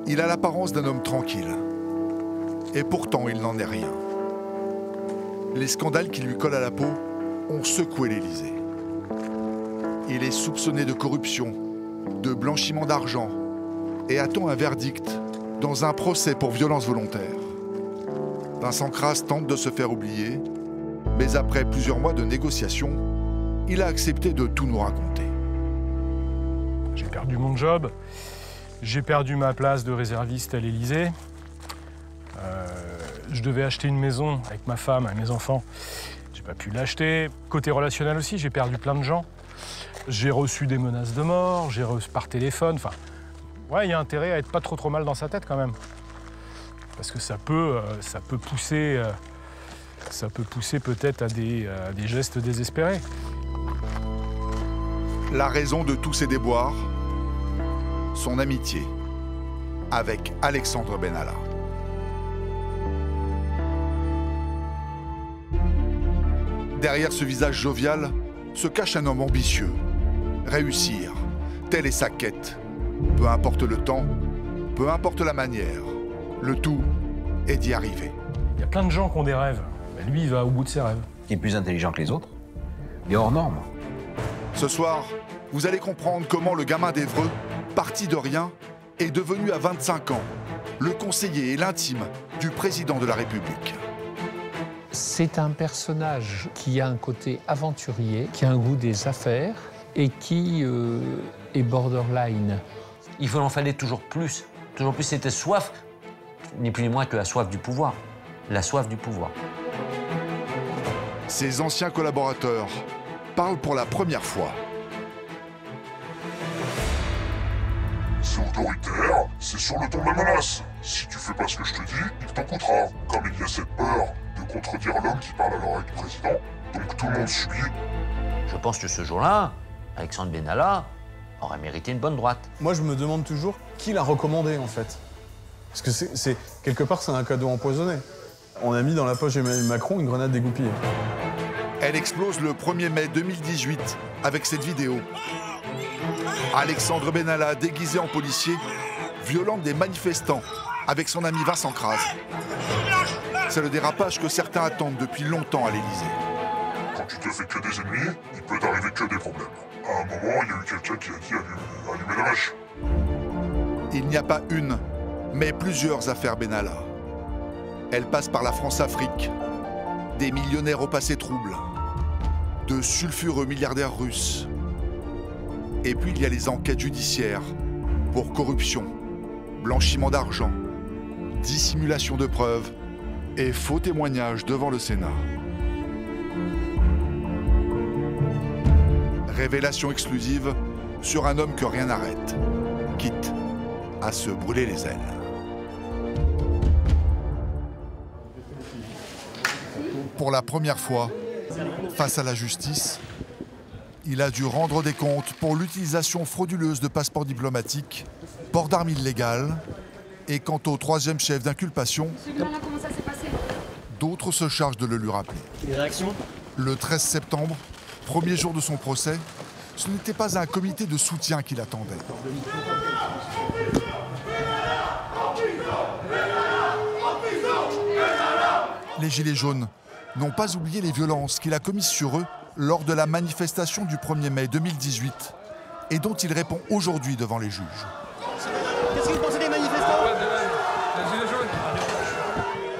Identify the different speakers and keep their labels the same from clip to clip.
Speaker 1: Il a l'apparence d'un homme tranquille. Et pourtant, il n'en est rien. Les scandales qui lui collent à la peau ont secoué l'Élysée. Il est soupçonné de corruption, de blanchiment d'argent et attend un verdict dans un procès pour violence volontaire. Vincent Crase tente de se faire oublier, mais après plusieurs mois de négociations, il a accepté de tout nous raconter.
Speaker 2: J'ai perdu mon job, j'ai perdu ma place de réserviste à l'Élysée. Je devais acheter une maison avec ma femme et mes enfants. J'ai pas pu l'acheter. Côté relationnel aussi, j'ai perdu plein de gens. J'ai reçu des menaces de mort, j'ai reçu par téléphone. Enfin, ouais, il y a intérêt à être pas trop mal dans sa tête quand même. Parce que ça peut pousser peut-être à des gestes désespérés.
Speaker 1: La raison de tous ces déboires, son amitié avec Alexandre Benalla. Derrière ce visage jovial se cache un homme ambitieux. Réussir, telle est sa quête. Peu importe le temps, peu importe la manière, le tout est d'y arriver.
Speaker 2: Il y a plein de gens qui ont des rêves. Mais lui, il va au bout de ses rêves.
Speaker 3: Qui est plus intelligent que les autres, il est hors norme.
Speaker 1: Ce soir, vous allez comprendre comment le gamin d'Évreux, parti de rien, est devenu à 25 ans le conseiller et l'intime du président de la République.
Speaker 4: C'est un personnage qui a un côté aventurier, qui a un goût des affaires et qui est borderline.
Speaker 5: Il faut en fallait toujours plus. Toujours plus, c'était soif, ni plus ni moins que la soif du pouvoir. La soif du pouvoir.
Speaker 1: Ses anciens collaborateurs parlent pour la première fois.
Speaker 6: C'est autoritaire, c'est sur le ton de la menace. Si tu fais pas ce que je te dis, il t'en coûtera. Comme il y a cette peur de contredire l'homme qui parle à l'oreille du président, donc tout le monde subit.
Speaker 5: Je pense que ce jour-là, Alexandre Benalla aurait mérité une bonne droite.
Speaker 7: Moi, je me demande toujours qui l'a recommandé, en fait. Parce que quelque part, c'est un cadeau empoisonné. On a mis dans la poche d'Emmanuel Macron une grenade dégoupillée.
Speaker 1: Elle explose le 1er mai 2018 avec cette vidéo. Alexandre Benalla, déguisé en policier, violente des manifestants avec son ami Vincent Crase. C'est le dérapage que certains attendent depuis longtemps à l'Élysée.
Speaker 6: Quand tu te fais que des ennemis, il peut t'arriver que des problèmes. À un moment, il y a eu quelqu'un qui a dit allumer la mèche.
Speaker 1: Il n'y a pas une, mais plusieurs affaires Benalla. Elles passent par la France-Afrique, des millionnaires au passé trouble, de sulfureux milliardaires russes. Et puis il y a les enquêtes judiciaires pour corruption, blanchiment d'argent, dissimulation de preuves et faux témoignages devant le Sénat. Révélation exclusive sur un homme que rien n'arrête, quitte à se brûler les ailes. Pour la première fois, face à la justice, il a dû rendre des comptes pour l'utilisation frauduleuse de passeports diplomatiques, port d'armes illégales, et quant au troisième chef d'inculpation, d'autres se chargent de le lui rappeler. Le 13 septembre, premier jour de son procès, ce n'était pas un comité de soutien qui l'attendait. Les Gilets jaunes n'ont pas oublié les violences qu'il a commises sur eux lors de la manifestation du 1er mai 2018 et dont il répond aujourd'hui devant les juges.
Speaker 8: Qu'est-ce que vous pensez des manifestants?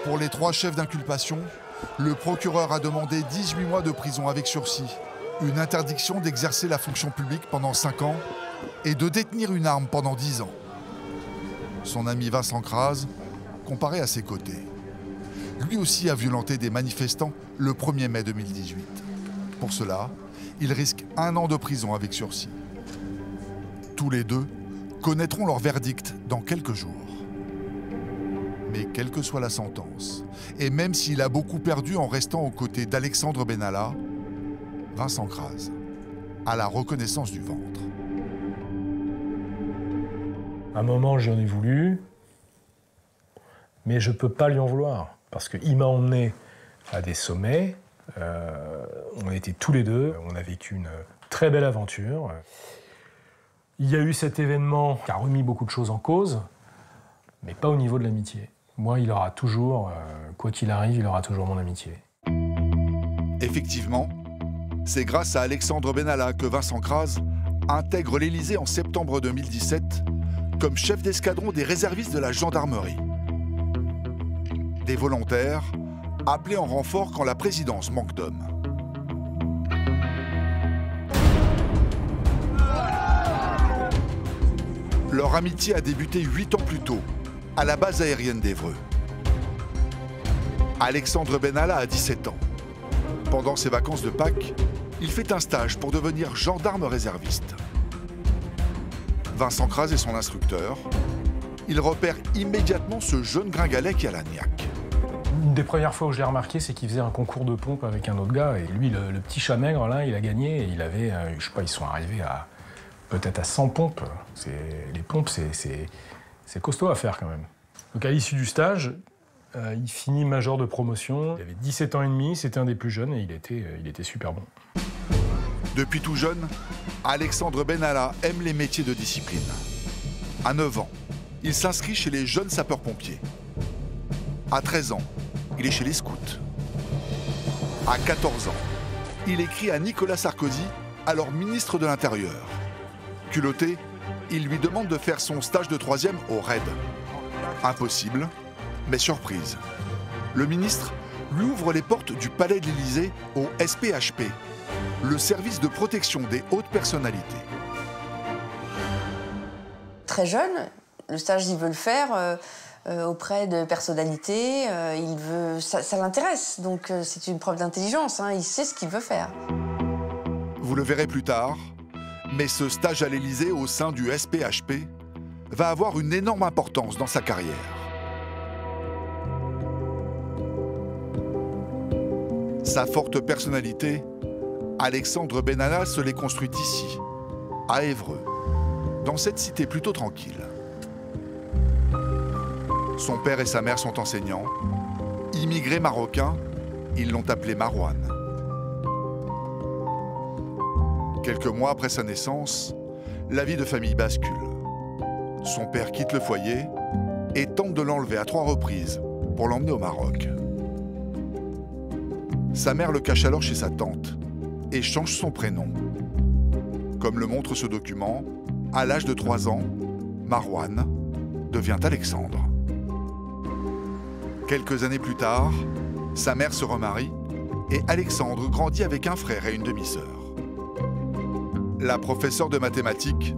Speaker 1: Pour les 3 chefs d'inculpation, le procureur a demandé 18 mois de prison avec sursis, une interdiction d'exercer la fonction publique pendant 5 ans et de détenir une arme pendant 10 ans. Son ami Vincent Crase comparait à ses côtés. Lui aussi a violenté des manifestants le 1er mai 2018. Pour cela, il risque 1 an de prison avec sursis. Tous les deux connaîtront leur verdict dans quelques jours. Mais quelle que soit la sentence, et même s'il a beaucoup perdu en restant aux côtés d'Alexandre Benalla, Vincent Crase a la reconnaissance du ventre.
Speaker 2: À un moment, j'en ai voulu, mais je ne peux pas lui en vouloir, parce qu'il m'a emmené à des sommets. On était tous les deux, on a vécu une très belle aventure. Il y a eu cet événement qui a remis beaucoup de choses en cause. Mais pas au niveau de l'amitié. Moi, il aura toujours, quoi qu'il arrive, il aura toujours mon amitié.
Speaker 1: Effectivement, c'est grâce à Alexandre Benalla que Vincent Crase intègre l'Élysée en septembre 2017 comme chef d'escadron des réservistes de la gendarmerie. Des volontaires appelés en renfort quand la présidence manque d'hommes. Leur amitié a débuté 8 ans plus tôt, à la base aérienne d'Évreux. Alexandre Benalla a 17 ans. Pendant ses vacances de Pâques, il fait un stage pour devenir gendarme réserviste. Vincent Crase est son instructeur. Il repère immédiatement ce jeune gringalet qui a la niaque.
Speaker 2: Une des premières fois où je l'ai remarqué, c'est qu'il faisait un concours de pompe avec un autre gars. Et lui, le petit chat maigre, là, il a gagné. Et il avait, je sais pas, ils sont arrivés à peut-être à 100 pompes. Les pompes, c'est costaud à faire quand même. Donc à l'issue du stage, il finit major de promotion. Il avait 17 ans et demi, c'était un des plus jeunes et il était super bon.
Speaker 1: Depuis tout jeune, Alexandre Benalla aime les métiers de discipline. À 9 ans, il s'inscrit chez les jeunes sapeurs-pompiers. À 13 ans, il est chez les scouts. À 14 ans, il écrit à Nicolas Sarkozy, alors ministre de l'Intérieur. Culotté, il lui demande de faire son stage de 3e au RAID. Impossible, mais surprise. Le ministre lui ouvre les portes du palais de l'Élysée au SPHP, le service de protection des hautes personnalités.
Speaker 9: Très jeune, le stage, il veut le faire auprès de personnalités, ça l'intéresse, donc c'est une preuve d'intelligence, hein, il sait ce qu'il veut faire.
Speaker 1: Vous le verrez plus tard, mais ce stage à l'Élysée au sein du SPHP va avoir une énorme importance dans sa carrière. Sa forte personnalité, Alexandre Benalla se l'est construite ici, à Évreux, dans cette cité plutôt tranquille. Son père et sa mère sont enseignants. Immigrés marocains, ils l'ont appelé Marouane. Quelques mois après sa naissance, la vie de famille bascule. Son père quitte le foyer et tente de l'enlever à 3 reprises pour l'emmener au Maroc. Sa mère le cache alors chez sa tante et change son prénom. Comme le montre ce document, à l'âge de 3 ans, Marouane devient Alexandre. Quelques années plus tard, sa mère se remarie et Alexandre grandit avec un frère et une demi-sœur. La professeure de mathématiques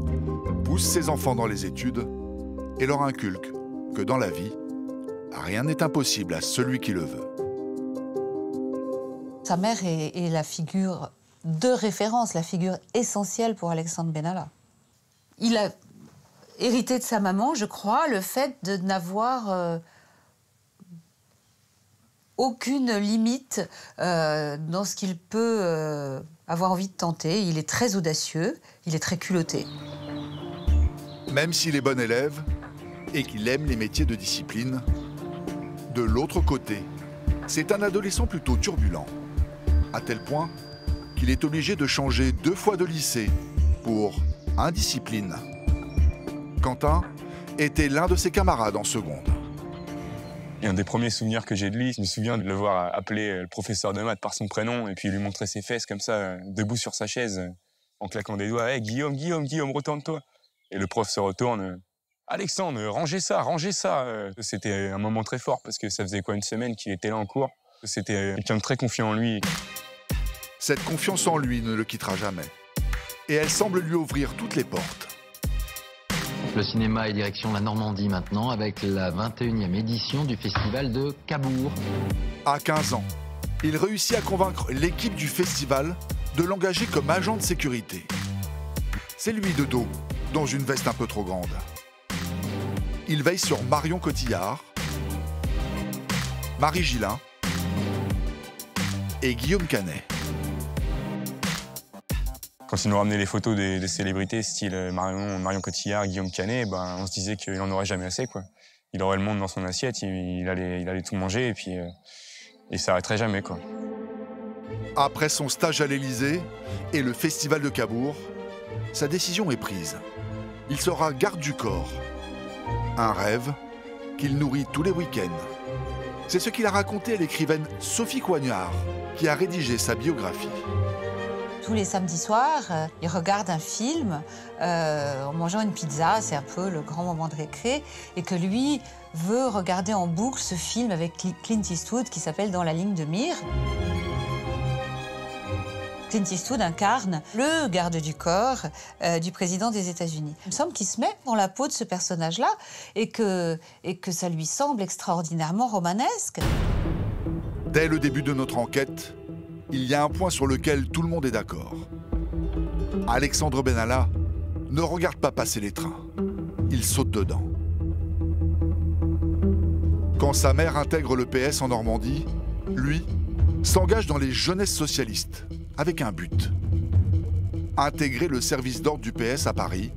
Speaker 1: pousse ses enfants dans les études et leur inculque que dans la vie, rien n'est impossible à celui qui le veut.
Speaker 10: Sa mère est la figure de référence, la figure essentielle pour Alexandre Benalla. Il a hérité de sa maman, je crois, le fait de n'avoir aucune limite dans ce qu'il peut avoir envie de tenter. Il est très audacieux, il est très culotté.
Speaker 1: Même s'il est bon élève et qu'il aime les métiers de discipline, de l'autre côté, c'est un adolescent plutôt turbulent, à tel point qu'il est obligé de changer 2 fois de lycée pour indiscipline. Quentin était l'un de ses camarades en seconde.
Speaker 11: Et un des premiers souvenirs que j'ai de lui, je me souviens de le voir appeler le professeur de maths par son prénom et puis lui montrer ses fesses comme ça, debout sur sa chaise, en claquant des doigts. « Hey, Guillaume, retourne-toi !» Et le prof se retourne. « Alexandre, rangez ça !» C'était un moment très fort parce que ça faisait une semaine qu'il était là en cours. C'était quelqu'un de très confiant en lui.
Speaker 1: Cette confiance en lui ne le quittera jamais. Et elle semble lui ouvrir toutes les portes.
Speaker 12: Le cinéma est direction la Normandie maintenant avec la 21e édition du festival de Cabourg.
Speaker 1: À 15 ans, il réussit à convaincre l'équipe du festival de l'engager comme agent de sécurité. C'est lui de dos, dans une veste un peu trop grande. Il veille sur Marion Cotillard, Marie Gillin et Guillaume Canet.
Speaker 11: Quand il nous ramenait les photos des célébrités, style Marion Cotillard, Guillaume Canet, on se disait qu'il n'en aurait jamais assez, quoi. Il aurait le monde dans son assiette, il allait tout manger et puis il s'arrêterait jamais, quoi.
Speaker 1: Après son stage à l'Élysée et le festival de Cabourg, sa décision est prise. Il sera garde du corps. Un rêve qu'il nourrit tous les week-ends. C'est ce qu'il a raconté à l'écrivaine Sophie Coignard, qui a rédigé sa biographie.
Speaker 10: Tous les samedis soirs, il regarde un film en mangeant une pizza, c'est un peu le grand moment de récré, et que lui veut regarder en boucle ce film avec Clint Eastwood qui s'appelle Dans la ligne de mire. Clint Eastwood incarne le garde du corps du président des États-Unis. Il me semble qu'il se met dans la peau de ce personnage-là et que ça lui semble extraordinairement romanesque.
Speaker 1: Dès le début de notre enquête, il y a un point sur lequel tout le monde est d'accord. Alexandre Benalla ne regarde pas passer les trains. Il saute dedans. Quand sa mère intègre le PS en Normandie, lui s'engage dans les jeunesses socialistes avec un but. Intégrer le service d'ordre du PS à Paris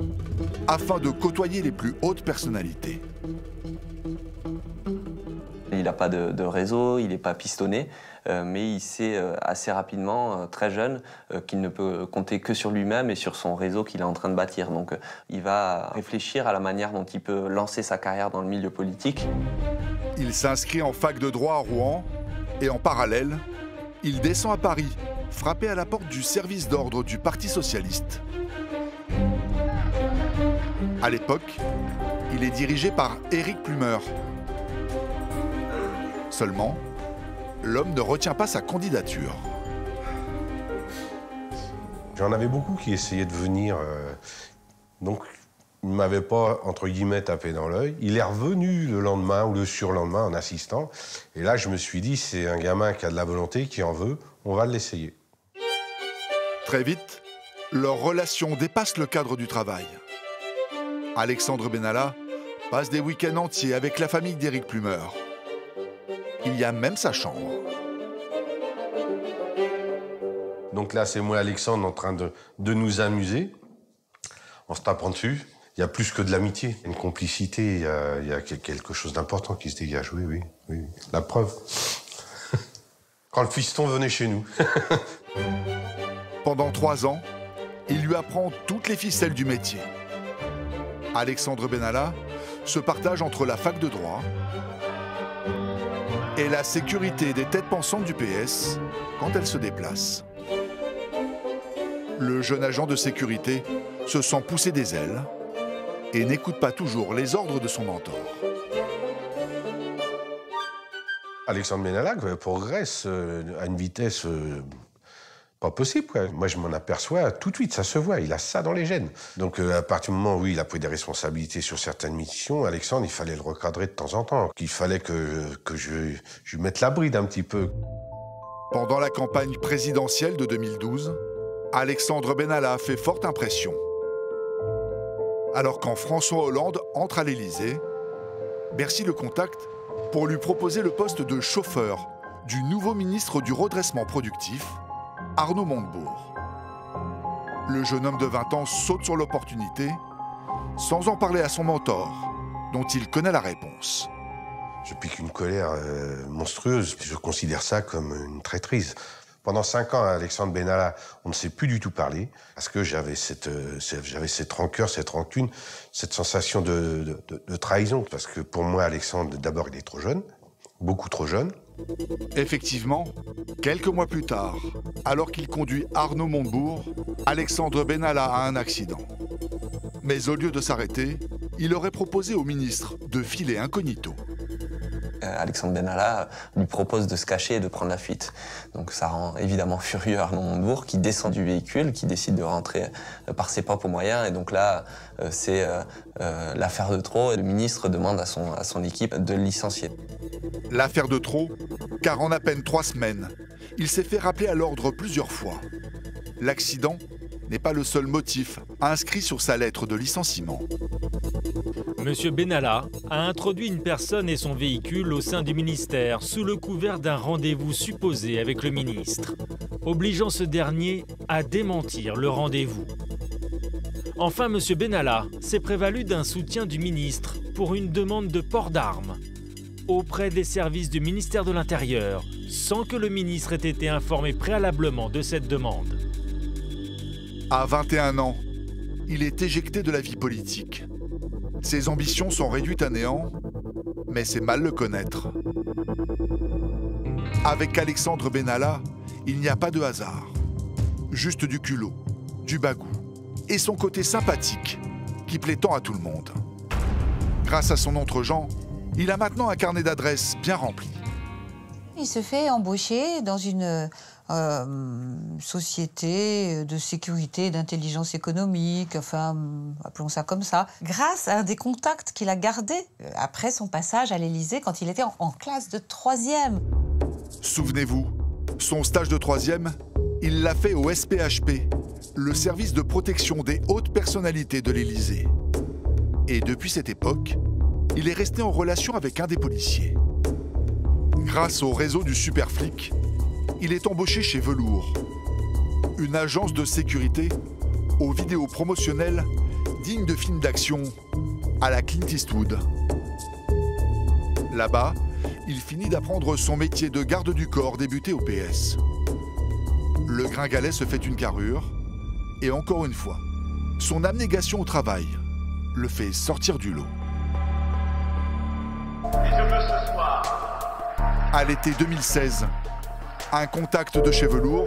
Speaker 1: afin de côtoyer les plus hautes personnalités.
Speaker 13: Il n'a pas de réseau, il n'est pas pistonné, mais il sait assez rapidement, très jeune, qu'il ne peut compter que sur lui-même et sur son réseau qu'il est en train de bâtir. Donc il va réfléchir à la manière dont il peut lancer sa carrière dans le milieu politique.
Speaker 1: Il s'inscrit en fac de droit à Rouen et en parallèle, il descend à Paris, frapper à la porte du service d'ordre du Parti socialiste. À l'époque, il est dirigé par Éric Plumer. Seulement, l'homme ne retient pas sa candidature.
Speaker 14: J'en avais beaucoup qui essayaient de venir, donc il ne m'avait pas, entre guillemets, tapé dans l'œil. Il est revenu le lendemain ou le surlendemain en assistant. Et là, je me suis dit, c'est un gamin qui a de la volonté, qui en veut, on va l'essayer.
Speaker 1: Très vite, leur relation dépasse le cadre du travail. Alexandre Benalla passe des week-ends entiers avec la famille d'Éric Plumer. Il y a même sa chambre.
Speaker 14: Donc là, c'est moi et Alexandre en train de nous amuser, en se tapant dessus. Il y a plus que de l'amitié, une complicité, il y a quelque chose d'important qui se dégage, oui. La preuve. Quand le fiston venait chez nous.
Speaker 1: Pendant 3 ans, il lui apprend toutes les ficelles du métier. Alexandre Benalla se partage entre la fac de droit et la sécurité des têtes pensantes du PS quand elles se déplacent. Le jeune agent de sécurité se sent pousser des ailes et n'écoute pas toujours les ordres de son mentor.
Speaker 14: Alexandre Benalla progresse à une vitesse pas possible, quoi. Moi, je m'en aperçois tout de suite, ça se voit, il a ça dans les gènes. Donc, à partir du moment où il a pris des responsabilités sur certaines missions, Alexandre, il fallait le recadrer de temps en temps. Il fallait que je lui mette la bride un petit peu.
Speaker 1: Pendant la campagne présidentielle de 2012, Alexandre Benalla fait forte impression. Alors quand François Hollande entre à l'Élysée, Bercy le contacte pour lui proposer le poste de chauffeur du nouveau ministre du redressement productif, Arnaud Montebourg. Le jeune homme de 20 ans saute sur l'opportunité, sans en parler à son mentor, dont il connaît la réponse.
Speaker 14: Je pique une colère monstrueuse. Je considère ça comme une traîtrise. Pendant 5 ans, Alexandre Benalla, on ne s'est plus du tout parlé, parce que j'avais cette rancœur, cette rancune, cette sensation de trahison. Parce que pour moi, Alexandre, d'abord, il est trop jeune, beaucoup trop jeune.
Speaker 1: Effectivement, quelques mois plus tard, alors qu'il conduit Arnaud Montebourg, Alexandre Benalla a un accident. Mais au lieu de s'arrêter, il aurait proposé au ministre de filer incognito.
Speaker 13: Alexandre Benalla lui propose de se cacher et de prendre la fuite. Donc ça rend évidemment furieux Arnaud Montebourg qui descend du véhicule, qui décide de rentrer par ses propres moyens. Et donc là, c'est l'affaire de trop. Et le ministre demande à son équipe de le licencier.
Speaker 1: L'affaire de trop, car en à peine 3 semaines, il s'est fait rappeler à l'ordre plusieurs fois. L'accident n'est pas le seul motif inscrit sur sa lettre de licenciement.
Speaker 15: Monsieur Benalla a introduit une personne et son véhicule au sein du ministère sous le couvert d'un rendez-vous supposé avec le ministre, obligeant ce dernier à démentir le rendez-vous. Enfin, monsieur Benalla s'est prévalu d'un soutien du ministre pour une demande de port d'armes auprès des services du ministère de l'Intérieur, sans que le ministre ait été informé préalablement de cette demande.
Speaker 1: À 21 ans, il est éjecté de la vie politique. Ses ambitions sont réduites à néant Mais c'est mal le connaître. Avec Alexandre Benalla, il n'y a pas de hasard. Juste du culot, du bagou et son côté sympathique qui plaît tant à tout le monde. Grâce à son entre-gens, il a maintenant un carnet d'adresses bien rempli.
Speaker 10: Il se fait embaucher dans une société de sécurité et d'intelligence économique, enfin, appelons ça comme ça, grâce à des contacts qu'il a gardés après son passage à l'Élysée quand il était en classe de 3e.
Speaker 1: Souvenez-vous, son stage de 3e, il l'a fait au SPHP, le service de protection des hautes personnalités de l'Élysée. Et depuis cette époque, il est resté en relation avec un des policiers. Grâce au réseau du Superflic, il est embauché chez Velours, une agence de sécurité aux vidéos promotionnelles dignes de films d'action à la Clint Eastwood. Là-bas, il finit d'apprendre son métier de garde du corps débuté au PS. Le gringalet se fait une carrure et encore une fois, son abnégation au travail le fait sortir du lot.
Speaker 8: Et je veux ce soir.
Speaker 1: À l'été 2016, un contact de chez Velours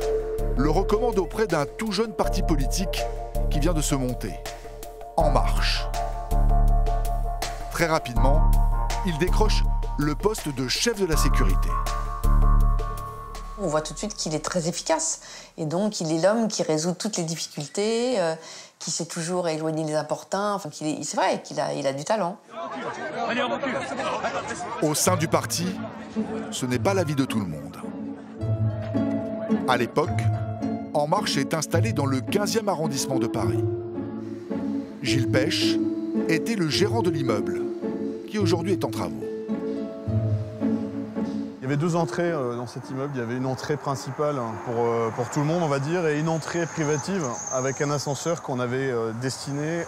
Speaker 1: le recommande auprès d'un tout jeune parti politique qui vient de se monter, En Marche. Très rapidement, il décroche le poste de chef de la sécurité.
Speaker 9: On voit tout de suite qu'il est très efficace. Et donc, il est l'homme qui résout toutes les difficultés, qui sait toujours éloigner les importuns. Enfin, c'est vrai qu'il a du talent.
Speaker 1: Au sein du parti, ce n'est pas l'avis de tout le monde. À l'époque, En Marche est installé dans le 15e arrondissement de Paris. Gilles Pêche était le gérant de l'immeuble, qui aujourd'hui est en travaux.
Speaker 7: Il y avait deux entrées dans cet immeuble. Il y avait une entrée principale pour tout le monde, on va dire, et une entrée privative avec un ascenseur qu'on avait destiné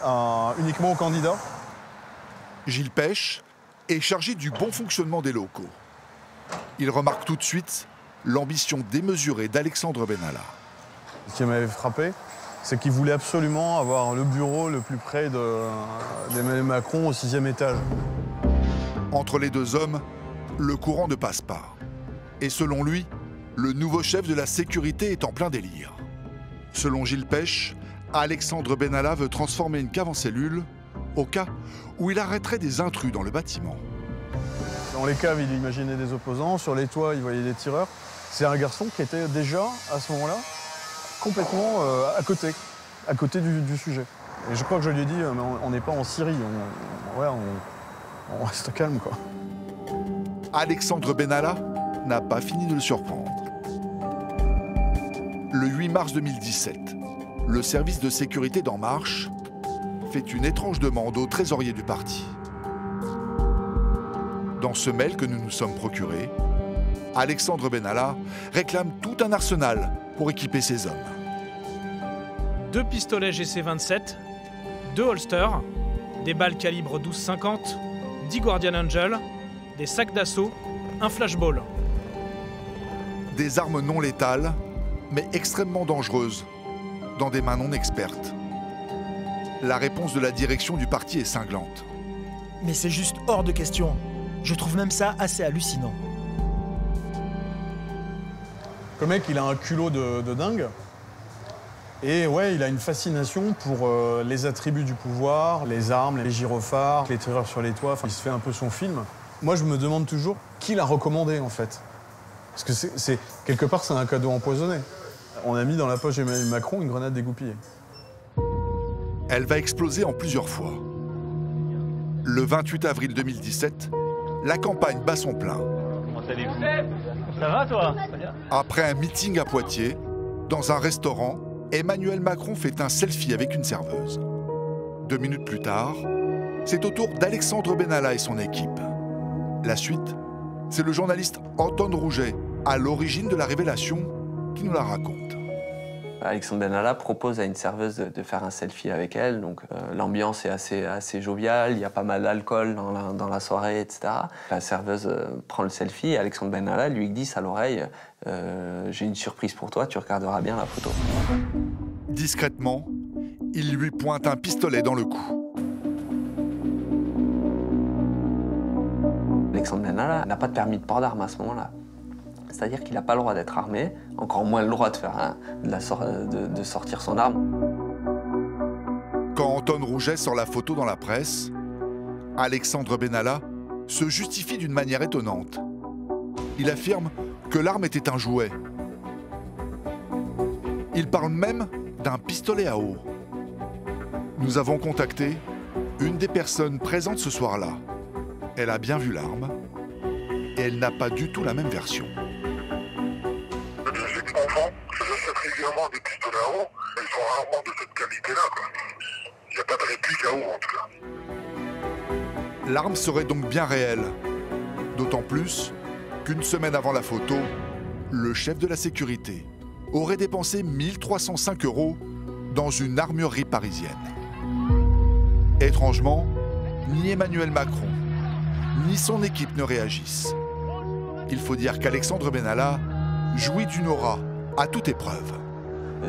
Speaker 7: uniquement aux candidats.
Speaker 1: Gilles Pêche est chargé du bon fonctionnement des locaux. Il remarque tout de suite l'ambition démesurée d'Alexandre Benalla.
Speaker 7: Ce qui m'avait frappé, c'est qu'il voulait absolument avoir le bureau le plus près d'Emmanuel Macron au 6e étage.
Speaker 1: Entre les deux hommes, le courant ne passe pas. Et selon lui, le nouveau chef de la sécurité est en plein délire. Selon Gilles Pêche, Alexandre Benalla veut transformer une cave en cellule au cas où il arrêterait des intrus dans le bâtiment.
Speaker 7: Dans les caves, il imaginait des opposants. Sur les toits, il voyait des tireurs. C'est un garçon qui était déjà, à ce moment-là, complètement à côté du sujet. Et je crois que je lui ai dit, mais on n'est pas en Syrie, on reste calme, quoi.
Speaker 1: Alexandre Benalla n'a pas fini de le surprendre. Le 8 mars 2017, le service de sécurité d'En Marche fait une étrange demande au trésorier du parti. Dans ce mail que nous nous sommes procurés, Alexandre Benalla réclame tout un arsenal pour équiper ses hommes.
Speaker 16: 2 pistolets GC-27, 2 holsters, des balles calibre 12,50, 10 Guardian Angel, des sacs d'assaut, un flashball.
Speaker 1: Des armes non létales, mais extrêmement dangereuses, dans des mains non expertes. La réponse de la direction du parti est cinglante.
Speaker 17: Mais c'est juste hors de question. Je trouve même ça assez hallucinant.
Speaker 7: Le mec, il a un culot de dingue. Et ouais, il a une fascination pour les attributs du pouvoir, les armes, les gyrophares, les tireurs sur les toits. Enfin, il se fait un peu son film. Moi, je me demande toujours qui l'a recommandé, en fait. Parce que quelque part, c'est un cadeau empoisonné. On a mis dans la poche d'Emmanuel Macron une grenade dégoupillée.
Speaker 1: Elle va exploser en plusieurs fois. Le 28 avril 2017, la campagne bat son plein.
Speaker 8: Comment allez-vous? Ça va, toi?
Speaker 1: Après un meeting à Poitiers, dans un restaurant, Emmanuel Macron fait un selfie avec une serveuse. 2 minutes plus tard, c'est au tour d'Alexandre Benalla et son équipe. La suite, c'est le journaliste Antoine Rouget, à l'origine de la révélation, qui nous la raconte.
Speaker 13: Alexandre Benalla propose à une serveuse de faire un selfie avec elle. Donc l'ambiance est assez joviale, il y a pas mal d'alcool dans la soirée, etc. La serveuse prend le selfie et Alexandre Benalla lui glisse à l'oreille j'ai une surprise pour toi, tu regarderas bien la photo.
Speaker 1: Discrètement, il lui pointe un pistolet dans le cou.
Speaker 13: Alexandre Benalla n'a pas de permis de port d'armes à ce moment-là. C'est-à-dire qu'il n'a pas le droit d'être armé, encore moins le droit de, faire de sortir son arme.
Speaker 1: Quand Anton Rouget sort la photo dans la presse, Alexandre Benalla se justifie d'une manière étonnante. Il affirme que l'arme était un jouet. Il parle même d'un pistolet à eau. Nous avons contacté une des personnes présentes ce soir-là. Elle a bien vu l'arme et elle n'a pas du tout la même version.
Speaker 6: J'ai des enfants, j'achète régulièrement des pistolets à eau, mais ils sont rarement de cette qualité-là. Il n'y a pas de réplique à eau en tout cas.
Speaker 1: L'arme serait donc bien réelle. D'autant plus qu'une semaine avant la photo, le chef de la sécurité aurait dépensé 1 305 € dans une armurerie parisienne. Étrangement, ni Emmanuel Macron, ni son équipe ne réagissent. Il faut dire qu'Alexandre Benalla jouit d'une aura à toute épreuve.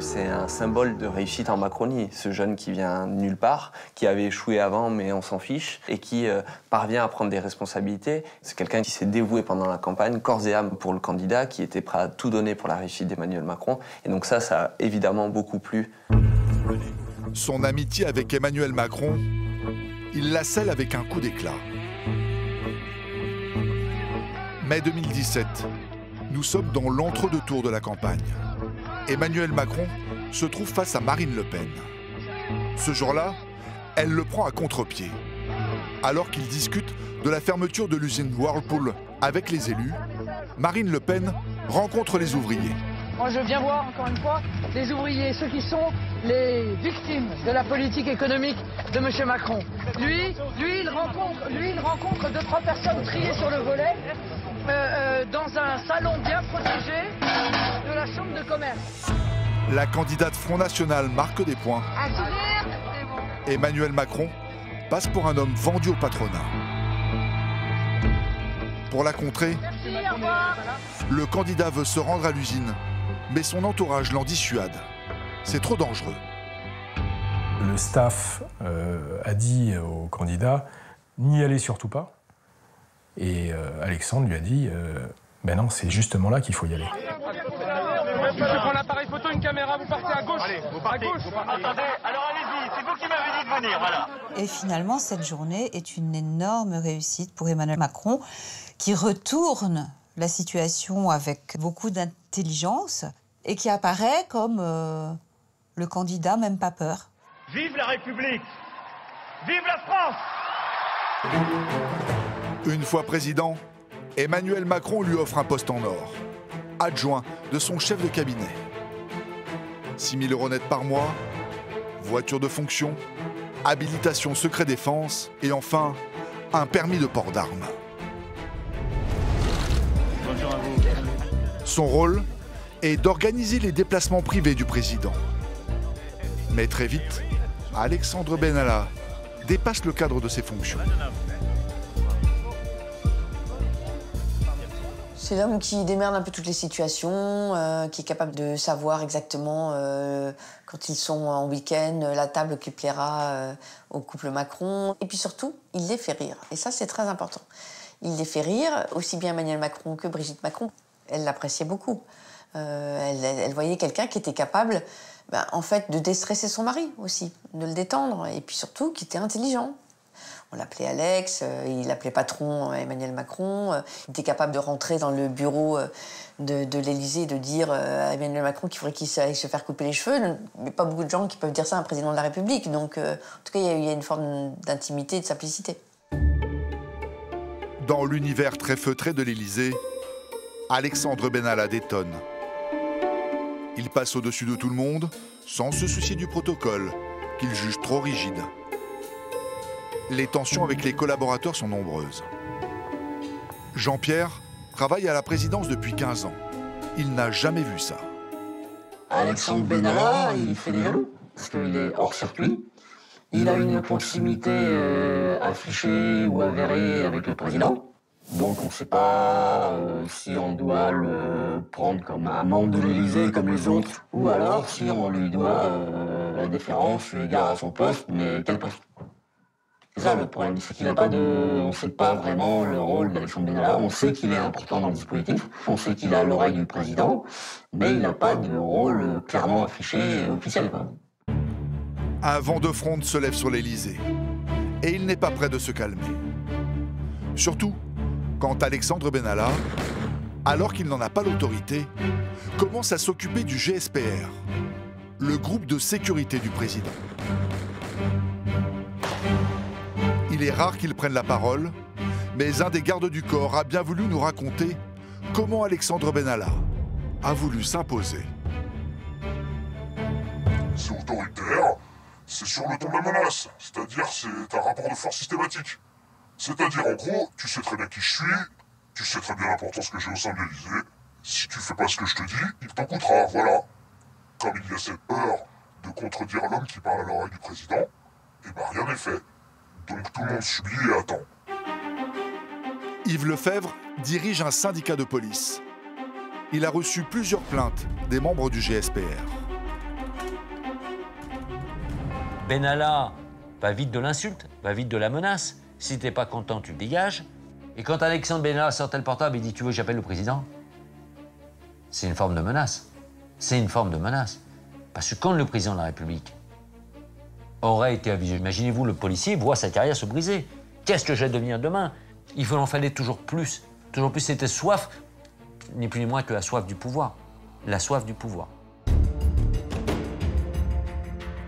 Speaker 13: C'est un symbole de réussite en Macronie, ce jeune qui vient de nulle part, qui avait échoué avant mais on s'en fiche, et qui parvient à prendre des responsabilités. C'est quelqu'un qui s'est dévoué pendant la campagne, corps et âme pour le candidat, qui était prêt à tout donner pour la réussite d'Emmanuel Macron. Et donc ça a évidemment beaucoup plu.
Speaker 1: Son amitié avec Emmanuel Macron, il la scelle avec un coup d'éclat. Mai 2017, nous sommes dans l'entre-deux-tours de la campagne. Emmanuel Macron se trouve face à Marine Le Pen. Ce jour-là, elle le prend à contre-pied. Alors qu'ils discutent de la fermeture de l'usine Whirlpool avec les élus, Marine Le Pen rencontre les ouvriers.
Speaker 18: Moi, je viens voir, encore une fois, les ouvriers, ceux qui sont les victimes de la politique économique de M. Macron. Lui, il rencontre 2-3 personnes triées sur le volet dans un salon bien protégé de la Chambre de commerce.
Speaker 1: La candidate Front National marque des points.
Speaker 18: Un sourire.
Speaker 1: Emmanuel Macron passe pour un homme vendu au patronat. Pour la contrer, le candidat veut se rendre à l'usine, mais son entourage l'en dissuade. C'est trop dangereux.
Speaker 2: Le staff a dit au candidat « n'y allez surtout pas ». Et Alexandre lui a dit ben non, c'est justement là qu'il faut y aller.
Speaker 8: Je prends l'appareil photo, une caméra, vous partez à gauche. Allez, vous partez. À gauche. Attendez, alors allez-y, c'est vous qui m'avez dit de venir, voilà.
Speaker 10: Et finalement, cette journée est une énorme réussite pour Emmanuel Macron, qui retourne la situation avec beaucoup d'intelligence et qui apparaît comme le candidat même pas peur.
Speaker 8: Vive la République! Vive la France!
Speaker 1: Une fois président, Emmanuel Macron lui offre un poste en or, adjoint de son chef de cabinet. 6 000 € net par mois, voiture de fonction, habilitation secret défense et enfin, un permis de port d'armes.
Speaker 8: Bonjour à vous.
Speaker 1: Son rôle est d'organiser les déplacements privés du président. Mais très vite, Alexandre Benalla dépasse le cadre de ses fonctions.
Speaker 9: C'est l'homme qui démerde un peu toutes les situations, qui est capable de savoir exactement, quand ils sont en week-end, la table qui plaira au couple Macron. Et puis surtout, il les fait rire. Et ça, c'est très important. Il les fait rire, aussi bien Emmanuel Macron que Brigitte Macron. Elle l'appréciait beaucoup. Elle voyait quelqu'un qui était capable, en fait, de déstresser son mari aussi, de le détendre. Et puis surtout, qui était intelligent. On l'appelait Alex, il l'appelait patron Emmanuel Macron. Il était capable de rentrer dans le bureau de l'Élysée et de dire à Emmanuel Macron qu'il faudrait qu'il aille se faire couper les cheveux. Mais pas beaucoup de gens qui peuvent dire ça à un président de la République. Donc, en tout cas, il y a une forme d'intimité et de simplicité.
Speaker 1: Dans l'univers très feutré de l'Élysée, Alexandre Benalla détonne. Il passe au-dessus de tout le monde sans se soucier du protocole, qu'il juge trop rigide. Les tensions avec les collaborateurs sont nombreuses. Jean-Pierre travaille à la présidence depuis 15 ans. Il n'a jamais vu ça.
Speaker 19: Alexandre Benalla, il fait des jaloux, parce qu'il est hors circuit. Il a une proximité affichée ou avérée avec le président. Donc on ne sait pas si on doit le prendre comme un membre de l'Élysée comme les autres, ou alors si on lui doit la déférence eu égard à son poste, mais quel poste? C'est ça le problème, c'est qu'il n'a pas de... On ne sait pas vraiment le rôle d'Alexandre Benalla. On sait qu'il est important dans le dispositif, on sait qu'il a l'oreille du président, mais il n'a pas de rôle clairement affiché et officiel, quoi.
Speaker 1: Un vent de fronde se lève sur l'Élysée. Et il n'est pas prêt de se calmer. Surtout quand Alexandre Benalla, alors qu'il n'en a pas l'autorité, commence à s'occuper du GSPR, le groupe de sécurité du président. Il est rare qu'il prenne la parole, mais un des gardes du corps a bien voulu nous raconter comment Alexandre Benalla a voulu s'imposer.
Speaker 6: C'est autoritaire, c'est sur le ton de la menace, c'est-à-dire c'est un rapport de force systématique. C'est-à-dire en gros, tu sais très bien qui je suis, tu sais très bien l'importance que j'ai au sein de l'Élysée, si tu fais pas ce que je te dis, il t'en coûtera, voilà. Comme il y a cette peur de contredire l'homme qui parle à l'oreille du président, et ben rien n'est fait. Donc tout le monde subit et attend.
Speaker 1: Yves Lefebvre dirige un syndicat de police. Il a reçu plusieurs plaintes des membres du GSPR.
Speaker 5: Benalla va vite de l'insulte, va vite de la menace. Si t'es pas content, tu dégages. Et quand Alexandre Benalla sortait le portable et dit « Tu veux que j'appelle le président ?» C'est une forme de menace. C'est une forme de menace. Parce que quand le président de la République aurait été avisé, imaginez-vous, le policier voit sa carrière se briser. Qu'est-ce que je vais devenir demain? Il en fallait toujours plus. Toujours plus, c'était soif, ni plus ni moins que la soif du pouvoir. La soif du pouvoir.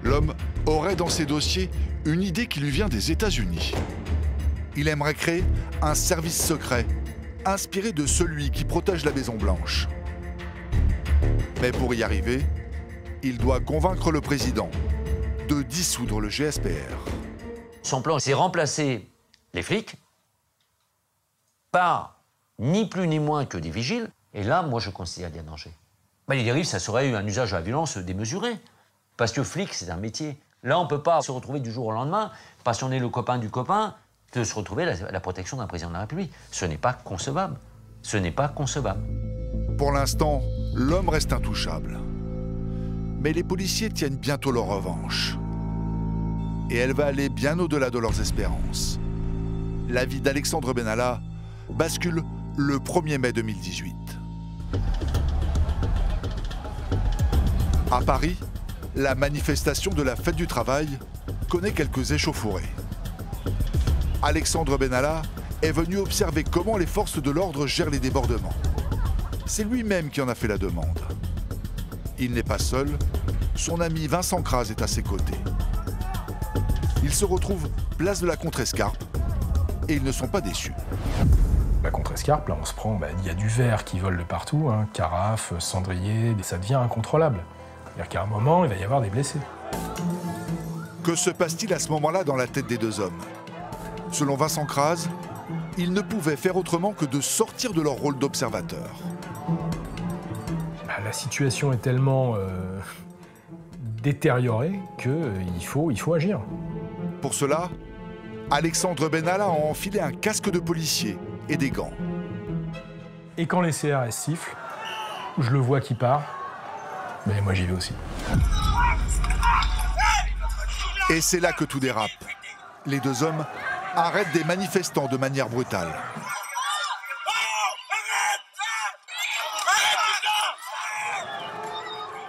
Speaker 1: L'homme aurait dans ses dossiers une idée qui lui vient des États-Unis. Il aimerait créer un service secret, inspiré de celui qui protège la Maison-Blanche. Mais pour y arriver, il doit convaincre le président de dissoudre le GSPR.
Speaker 5: Son plan, c'est remplacer les flics par ni plus ni moins que des vigiles. Et là, moi, je considère qu'il y a danger. Les dérives, ça serait un usage de la violence démesuré. Parce que flic, c'est un métier. Là, on ne peut pas se retrouver du jour au lendemain, parce qu'on est le copain du copain, de se retrouver à la protection d'un président de la République. Ce n'est pas concevable. Ce n'est pas concevable.
Speaker 1: Pour l'instant, l'homme reste intouchable. Mais les policiers tiennent bientôt leur revanche. Et elle va aller bien au-delà de leurs espérances. La vie d'Alexandre Benalla bascule le 1er mai 2018. À Paris, la manifestation de la fête du travail connaît quelques échauffourées. Alexandre Benalla est venu observer comment les forces de l'ordre gèrent les débordements. C'est lui-même qui en a fait la demande. Il n'est pas seul, son ami Vincent Crase est à ses côtés. Ils se retrouvent place de la Contrescarpe et ils ne sont pas déçus.
Speaker 2: La Contrescarpe, là on se prend, y a du verre qui vole de partout, hein, carafes, cendriers, ça devient incontrôlable. C'est-à-dire qu'à un moment, il va y avoir des blessés.
Speaker 1: Que se passe-t-il à ce moment-là dans la tête des deux hommes? Selon Vincent Crase, ils ne pouvaient faire autrement que de sortir de leur rôle d'observateur.
Speaker 2: La situation est tellement détériorée qu'il faut agir.
Speaker 1: Pour cela, Alexandre Benalla a enfilé un casque de policier et des gants.
Speaker 2: Et quand les CRS sifflent, je le vois qui part, mais moi j'y vais aussi.
Speaker 1: Et c'est là que tout dérape. Les deux hommes arrêtent des manifestants de manière brutale.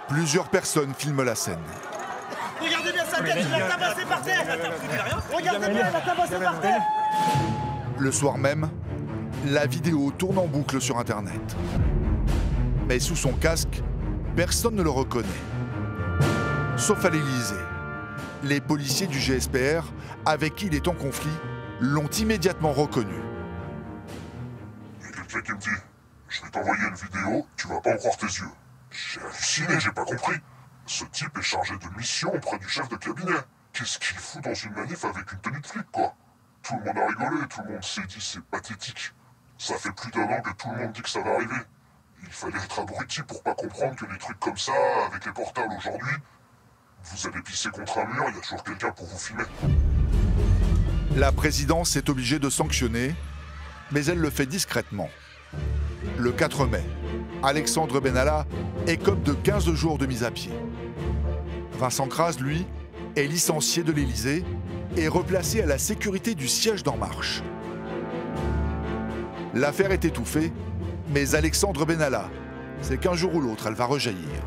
Speaker 1: Plusieurs personnes filment la scène.
Speaker 8: Regardez bien sa tête, il l'a tabassé par terre. Regardez bien, il l'a tabassé par terre.
Speaker 1: Le soir même, la vidéo tourne en boucle sur Internet. Mais sous son casque, personne ne le reconnaît. Sauf à l'Élysée. Les policiers du GSPR, avec qui il est en conflit, l'ont immédiatement reconnu.
Speaker 6: Il y a quelqu'un qui me dit « Je vais t'envoyer une vidéo, tu vas pas en croire tes yeux ». J'ai halluciné, j'ai pas compris. Ce type est chargé de mission auprès du chef de cabinet. Qu'est-ce qu'il fout dans une manif avec une tenue de flic, quoi? Tout le monde a rigolé, tout le monde s'est dit c'est pathétique. Ça fait plus d'1 an que tout le monde dit que ça va arriver. Il fallait être abruti pour pas comprendre que les trucs comme ça, avec les portables aujourd'hui, vous allez pisser contre un mur, il y a toujours quelqu'un pour vous filmer.
Speaker 1: La présidence est obligée de sanctionner, mais elle le fait discrètement. Le 4 mai, Alexandre Benalla écope de 15 jours de mise à pied. Vincent Crase, lui, est licencié de l'Élysée est replacée à la sécurité du siège d'En Marche. L'affaire est étouffée, mais Alexandre Benalla sait qu'un jour ou l'autre, elle va rejaillir.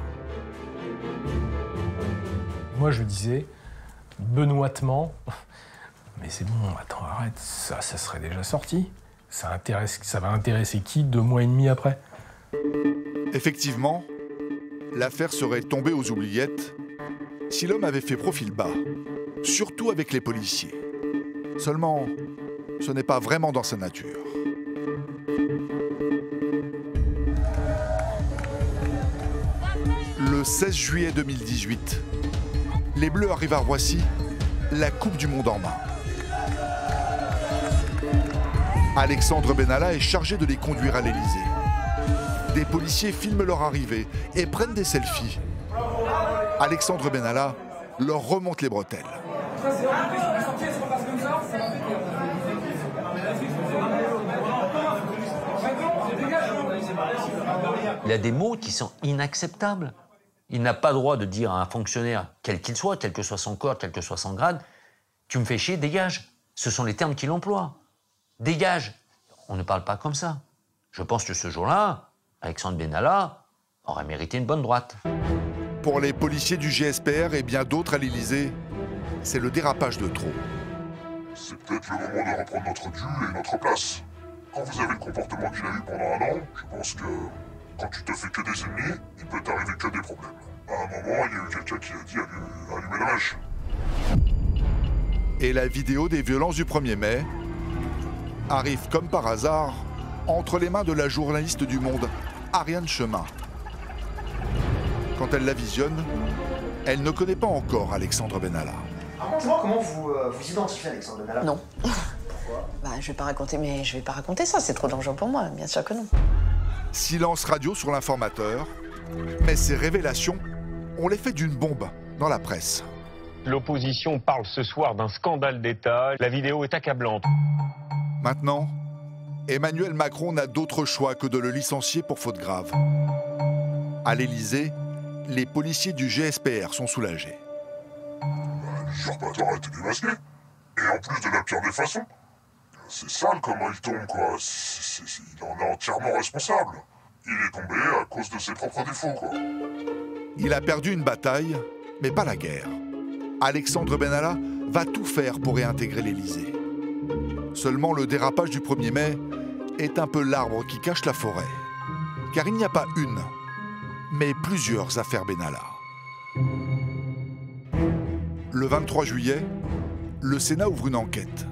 Speaker 2: Moi, je disais, benoîtement, mais c'est bon, attends, arrête, ça serait déjà sorti. Ça va intéresser qui 2 mois et demi après?
Speaker 1: Effectivement, l'affaire serait tombée aux oubliettes si l'homme avait fait profil bas, surtout avec les policiers. Seulement, ce n'est pas vraiment dans sa nature. Le 16 juillet 2018, les Bleus arrivent à Roissy, la Coupe du Monde en main. Alexandre Benalla est chargé de les conduire à l'Élysée. Des policiers filment leur arrivée et prennent des selfies. Alexandre Benalla leur remonte les bretelles.
Speaker 5: Il a des mots qui sont inacceptables. Il n'a pas le droit de dire à un fonctionnaire, quel qu'il soit, quel que soit son corps, quel que soit son grade, tu me fais chier, dégage. Ce sont les termes qu'il emploie. Dégage. On ne parle pas comme ça. Je pense que ce jour-là, Alexandre Benalla aurait mérité une bonne droite.
Speaker 1: Pour les policiers du GSPR et bien d'autres à l'Élysée, c'est le dérapage de trop.
Speaker 6: C'est peut-être le moment de reprendre notre dû et notre place. Quand vous avez le comportement qu'il a eu pendant 1 an, je pense que quand tu te fais que des ennemis, il peut t'arriver que des problèmes. À un moment, il y a eu quelqu'un qui a dit allumer la mèche.
Speaker 1: Et la vidéo des violences du 1er mai arrive comme par hasard entre les mains de la journaliste du Monde, Ariane Chemin. Quand elle la visionne, elle ne connaît pas encore Alexandre Benalla.
Speaker 17: Raconte-moi comment vous identifiez Alexandre Benalla.
Speaker 9: Non. Je vais pas raconter ça, c'est trop dangereux pour moi, bien sûr que non.
Speaker 1: Silence radio sur l'informateur, mais ces révélations ont l'effet d'une bombe dans la presse.
Speaker 20: L'opposition parle ce soir d'un scandale d'État. La vidéo est accablante.
Speaker 1: Maintenant, Emmanuel Macron n'a d'autre choix que de le licencier pour faute grave. À l'Élysée, les policiers du GSPR sont soulagés.
Speaker 6: L'usurpateur a été démasqué. Et en plus de la pire des façons. C'est sale comment il tombe, quoi. Il en est entièrement responsable. Il est tombé à cause de ses propres défauts, quoi.
Speaker 1: Il a perdu une bataille, mais pas la guerre. Alexandre Benalla va tout faire pour réintégrer l'Élysée. Seulement le dérapage du 1er mai est un peu l'arbre qui cache la forêt. Car il n'y a pas une, mais plusieurs affaires Benalla. Le 23 juillet, le Sénat ouvre une enquête.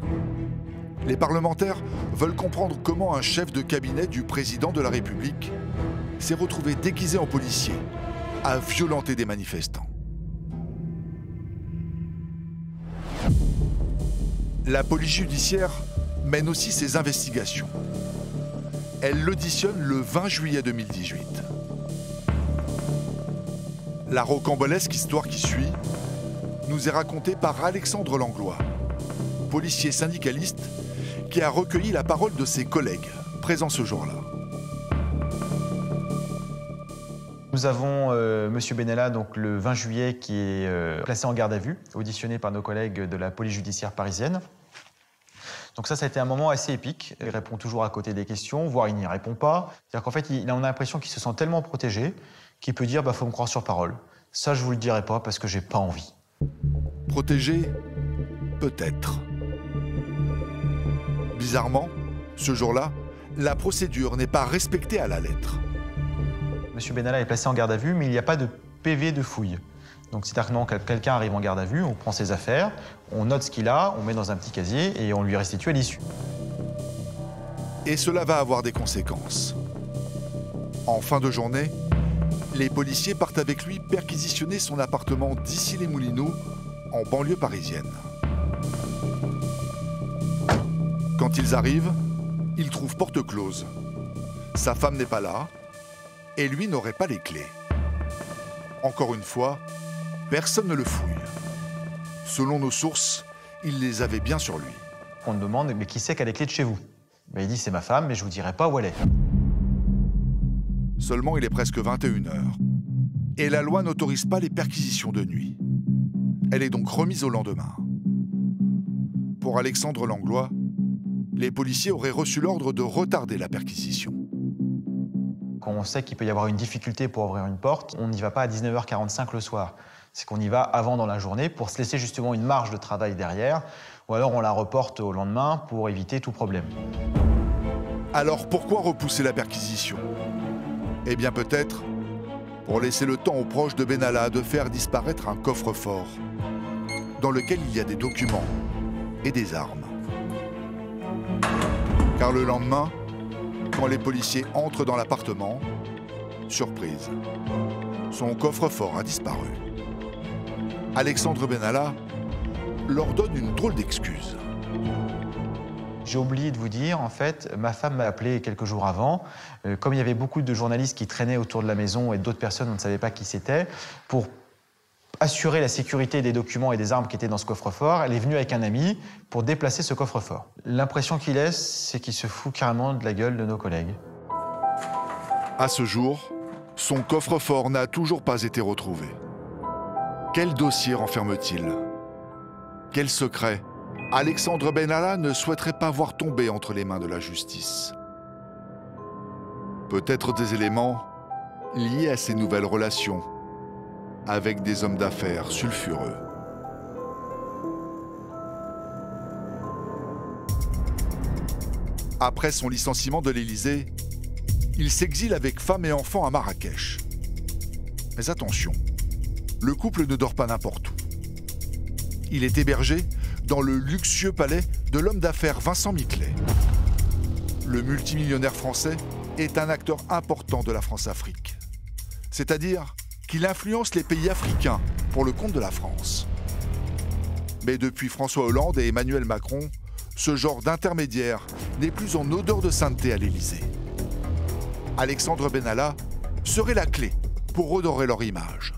Speaker 1: Les parlementaires veulent comprendre comment un chef de cabinet du président de la République s'est retrouvé déguisé en policier à violenter des manifestants. La police judiciaire mène aussi ses investigations. Elle l'auditionne le 20 juillet 2018. La rocambolesque histoire qui suit nous est racontée par Alexandre Langlois, policier syndicaliste qui a recueilli la parole de ses collègues présents ce jour-là.
Speaker 21: Nous avons M. Benalla, donc le 20 juillet, qui est placé en garde à vue, auditionné par nos collègues de la police judiciaire parisienne. Donc ça a été un moment assez épique. Il répond toujours à côté des questions, voire il n'y répond pas. C'est-à-dire qu'en fait, il a l'impression qu'il se sent tellement protégé qu'il peut dire faut me croire sur parole. Ça, je vous le dirai pas parce que j'ai pas envie.
Speaker 1: Protégé, peut-être. Bizarrement, ce jour-là, la procédure n'est pas respectée à la lettre.
Speaker 21: M. Benalla est placé en garde à vue, mais il n'y a pas de PV de fouille. Donc c'est-à-dire que quelqu'un arrive en garde à vue, on prend ses affaires, on note ce qu'il a, on met dans un petit casier et on lui restitue à l'issue.
Speaker 1: Et cela va avoir des conséquences. En fin de journée, les policiers partent avec lui perquisitionner son appartement d'Issy-les-Moulineaux, en banlieue parisienne. Quand ils arrivent, ils trouvent porte close. Sa femme n'est pas là, et lui n'aurait pas les clés. Encore une fois, personne ne le fouille. Selon nos sources, il les avait bien sur lui.
Speaker 21: On me demande, mais qui c'est qui a les clés de chez vous? Il dit, c'est ma femme, mais je vous dirai pas où elle est.
Speaker 1: Seulement, il est presque 21h. Et la loi n'autorise pas les perquisitions de nuit. Elle est donc remise au lendemain. Pour Alexandre Langlois, les policiers auraient reçu l'ordre de retarder la perquisition.
Speaker 21: Quand on sait qu'il peut y avoir une difficulté pour ouvrir une porte, on n'y va pas à 19h45 le soir. C'est qu'on y va avant dans la journée pour se laisser justement une marge de travail derrière, ou alors on la reporte au lendemain pour éviter tout problème.
Speaker 1: Alors pourquoi repousser la perquisition? Eh bien peut-être pour laisser le temps aux proches de Benalla de faire disparaître un coffre-fort dans lequel il y a des documents et des armes. Car le lendemain, quand les policiers entrent dans l'appartement, surprise, son coffre-fort a disparu. Alexandre Benalla leur donne une drôle d'excuse.
Speaker 21: J'ai oublié de vous dire, en fait, ma femme m'a appelé quelques jours avant. Comme il y avait beaucoup de journalistes qui traînaient autour de la maison et d'autres personnes, on ne savait pas qui c'était, pour assurer la sécurité des documents et des armes qui étaient dans ce coffre-fort, elle est venue avec un ami pour déplacer ce coffre-fort. L'impression qu'il laisse, c'est qu'il se fout carrément de la gueule de nos collègues.
Speaker 1: À ce jour, son coffre-fort n'a toujours pas été retrouvé. Quel dossier renferme-t-il? Quel secret Alexandre Benalla ne souhaiterait pas voir tomber entre les mains de la justice? Peut-être des éléments liés à ses nouvelles relations avec des hommes d'affaires sulfureux. Après son licenciement de l'Élysée, il s'exile avec femme et enfants à Marrakech. Mais attention, le couple ne dort pas n'importe où. Il est hébergé dans le luxueux palais de l'homme d'affaires Vincent Miclet. Le multimillionnaire français est un acteur important de la France-Afrique. C'est-à-dire qu'il influence les pays africains pour le compte de la France. Mais depuis François Hollande et Emmanuel Macron, ce genre d'intermédiaire n'est plus en odeur de sainteté à l'Élysée. Alexandre Benalla serait la clé pour redorer leur image.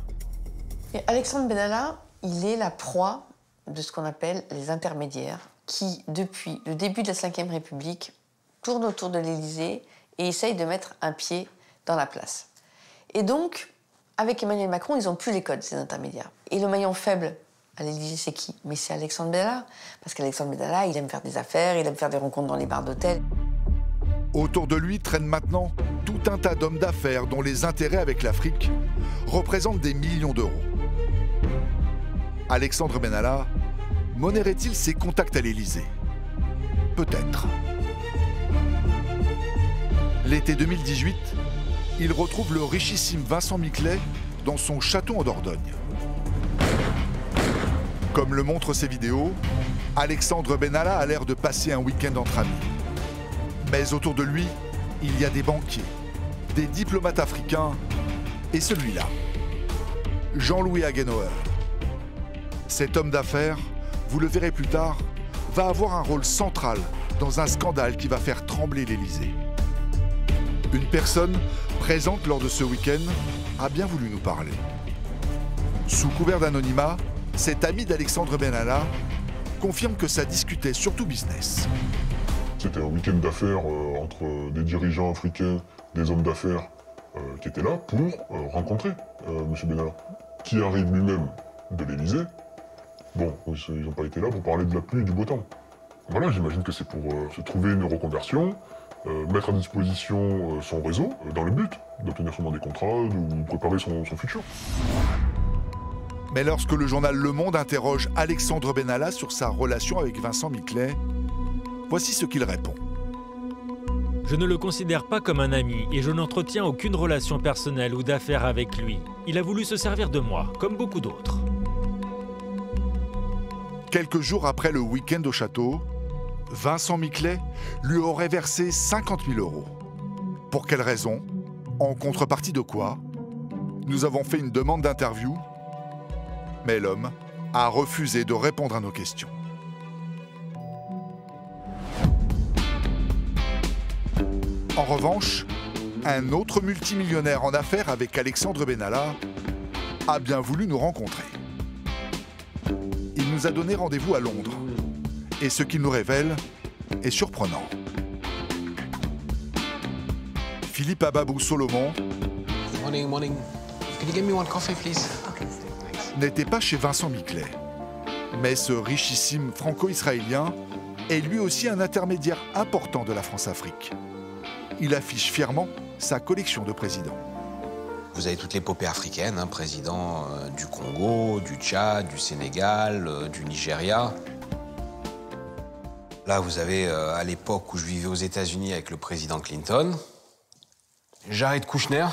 Speaker 9: Et Alexandre Benalla, il est la proie de ce qu'on appelle les intermédiaires, qui, depuis le début de la Ve République, tournent autour de l'Élysée et essayent de mettre un pied dans la place. Et donc, avec Emmanuel Macron, ils n'ont plus les codes, ces intermédiaires. Et le maillon faible à l'Élysée, c'est qui? Mais c'est Alexandre Benalla. Parce qu'Alexandre Benalla, il aime faire des affaires, il aime faire des rencontres dans les bars d'hôtel.
Speaker 1: Autour de lui traînent maintenant tout un tas d'hommes d'affaires dont les intérêts avec l'Afrique représentent des millions d'euros. Alexandre Benalla monnaierait-il ses contacts à l'Élysée? Peut-être. L'été 2018, il retrouve le richissime Vincent Miclet dans son château en Dordogne. Comme le montrent ces vidéos, Alexandre Benalla a l'air de passer un week-end entre amis. Mais autour de lui, il y a des banquiers, des diplomates africains et celui-là, Jean-Louis Haguenauer. Cet homme d'affaires, vous le verrez plus tard, va avoir un rôle central dans un scandale qui va faire trembler l'Élysée. Une personne présente lors de ce week-end a bien voulu nous parler. Sous couvert d'anonymat, cet ami d'Alexandre Benalla confirme que ça discutait surtout business.
Speaker 6: C'était un week-end d'affaires entre des dirigeants africains, des hommes d'affaires qui étaient là pour rencontrer M. Benalla, qui arrive lui-même de l'Élysée. Bon, ils n'ont pas été là pour parler de la pluie et du beau temps. Voilà, j'imagine que c'est pour se trouver une reconversion, mettre à disposition son réseau dans le but d'obtenir sûrement des contrats, de préparer son futur.
Speaker 1: Mais lorsque le journal Le Monde interroge Alexandre Benalla sur sa relation avec Vincent Miclet, voici ce qu'il répond.
Speaker 15: Je ne le considère pas comme un ami et je n'entretiens aucune relation personnelle ou d'affaires avec lui. Il a voulu se servir de moi, comme beaucoup d'autres.
Speaker 1: Quelques jours après le week-end au château, Vincent Miclet lui aurait versé 50 000 €. Pour quelle raison? En contrepartie de quoi? Nous avons fait une demande d'interview, mais l'homme a refusé de répondre à nos questions. En revanche, un autre multimillionnaire en affaires avec Alexandre Benalla a bien voulu nous rencontrer. Il nous a donné rendez-vous à Londres. Et ce qu'il nous révèle est surprenant. Philippe Ababou Solomon
Speaker 3: Morning. Can you give me one coffee, please?
Speaker 1: n'était pas chez Vincent Miclet. Mais ce richissime franco-israélien est lui aussi un intermédiaire important de la France-Afrique. Il affiche fièrement sa collection de présidents.
Speaker 3: Vous avez toute l'épopée africaine, président du Congo, du Tchad, du Sénégal, du Nigeria. Là, vous avez, à l'époque où je vivais aux États-Unis avec le président Clinton, Jared Kushner,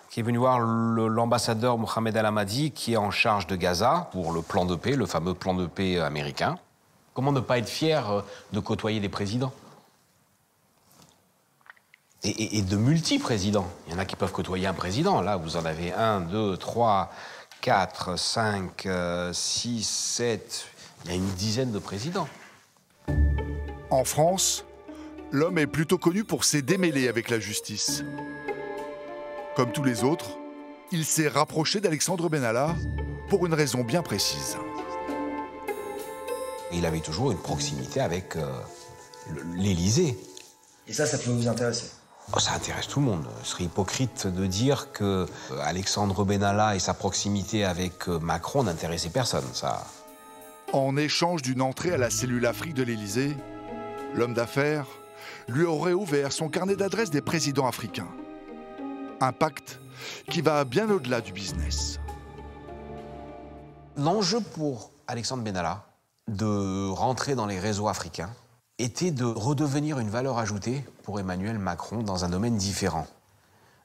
Speaker 3: qui est venu voir l'ambassadeur Mohamed Al-Hamadi, qui est en charge de Gaza pour le plan de paix, le fameux plan de paix américain. Comment ne pas être fier de côtoyer des présidents ? Et de multi-présidents. Il y en a qui peuvent côtoyer un président. Là, vous en avez 1, 2, 3, 4, 5, 6, 7... Il y a une dizaine de présidents.
Speaker 1: En France, l'homme est plutôt connu pour ses démêlés avec la justice. Comme tous les autres, il s'est rapproché d'Alexandre Benalla pour une raison bien précise.
Speaker 3: Il avait toujours une proximité avec l'Élysée.
Speaker 22: Et ça peut vous intéresser?
Speaker 3: Ça intéresse tout le monde. Ce serait hypocrite de dire que Alexandre Benalla et sa proximité avec Macron n'intéressaient personne, ça.
Speaker 1: En échange d'une entrée à la cellule Afrique de l'Élysée, l'homme d'affaires lui aurait ouvert son carnet d'adresses des présidents africains. Un pacte qui va bien au-delà du business.
Speaker 3: L'enjeu pour Alexandre Benalla de rentrer dans les réseaux africains était de redevenir une valeur ajoutée pour Emmanuel Macron dans un domaine différent.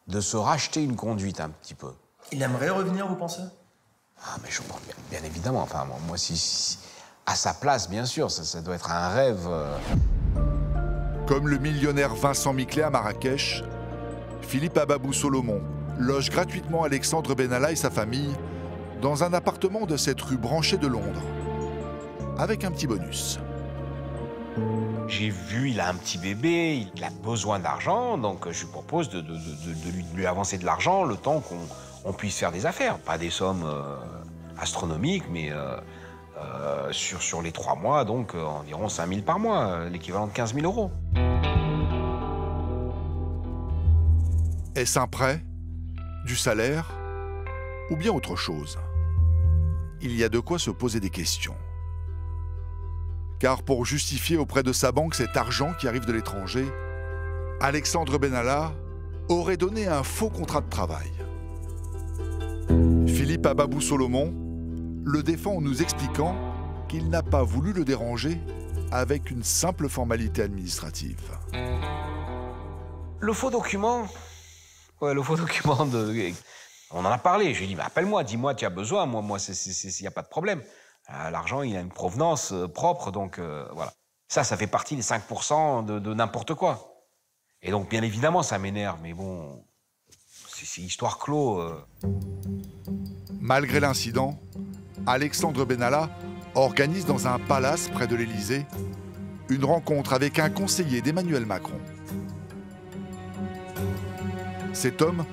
Speaker 3: De se racheter une conduite un petit peu.
Speaker 22: Il aimerait revenir, vous pensez?
Speaker 3: Ah, mais je pense bien évidemment. Enfin, moi, si à sa place, bien sûr, ça doit être un rêve.
Speaker 1: Comme le millionnaire Vincent Miclet à Marrakech, Philippe Ababou Solomon loge gratuitement Alexandre Benalla et sa famille dans un appartement de cette rue branchée de Londres, avec un petit bonus.
Speaker 3: J'ai vu, il a un petit bébé, il a besoin d'argent, donc je lui propose de lui avancer de l'argent le temps qu'on puisse faire des affaires. Pas des sommes astronomiques, mais sur les 3 mois, donc environ 5 000 par mois, l'équivalent de 15 000 euros.
Speaker 1: Est-ce un prêt, du salaire ou bien autre chose? Il y a de quoi se poser des questions. Car pour justifier auprès de sa banque cet argent qui arrive de l'étranger, Alexandre Benalla aurait donné un faux contrat de travail. Philippe Ababou Solomon le défend en nous expliquant qu'il n'a pas voulu le déranger avec une simple formalité administrative.
Speaker 3: Le faux document, le faux document de... On en a parlé, je lui ai dit, appelle-moi, dis-moi, tu as besoin, moi, il n'y a pas de problème. L'argent, il a une provenance propre, donc voilà. Ça fait partie des 5% de n'importe quoi. Et donc, bien évidemment, ça m'énerve, mais bon, c'est histoire clos.
Speaker 1: Malgré l'incident, Alexandre Benalla organise dans un palace près de l'Élysée une rencontre avec un conseiller d'Emmanuel Macron. Cet homme,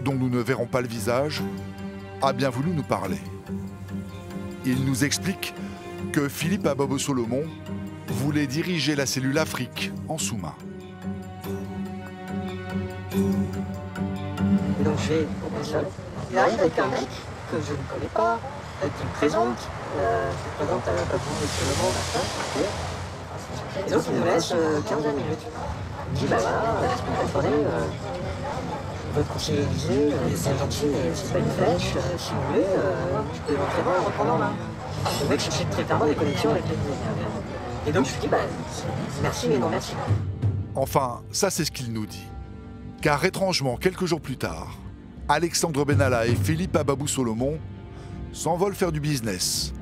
Speaker 1: dont nous ne verrons pas le visage, a bien voulu nous parler. Il nous explique que Philippe Ababou Solomon voulait diriger la cellule Afrique en sous-main.
Speaker 19: Donc je vais au sol. Il arrive avec un mec que je ne connais pas, qui me présente, à Ababou Solomon, machin. Et donc il nous laisse 15 minutes. Il me dit, attendez, votre conseiller Élysée, c'est gentil, mais c'est pas une flèche, si vous voulez, je peux éventuellement le reprendre en main. Le mec cherchait très clairement des connexions avec les... Et donc je lui dis, merci, mais non merci.
Speaker 1: Enfin, ça c'est ce qu'il nous dit. Car étrangement, quelques jours plus tard, Alexandre Benalla et Philippe Ababou Solomon s'envolent faire du business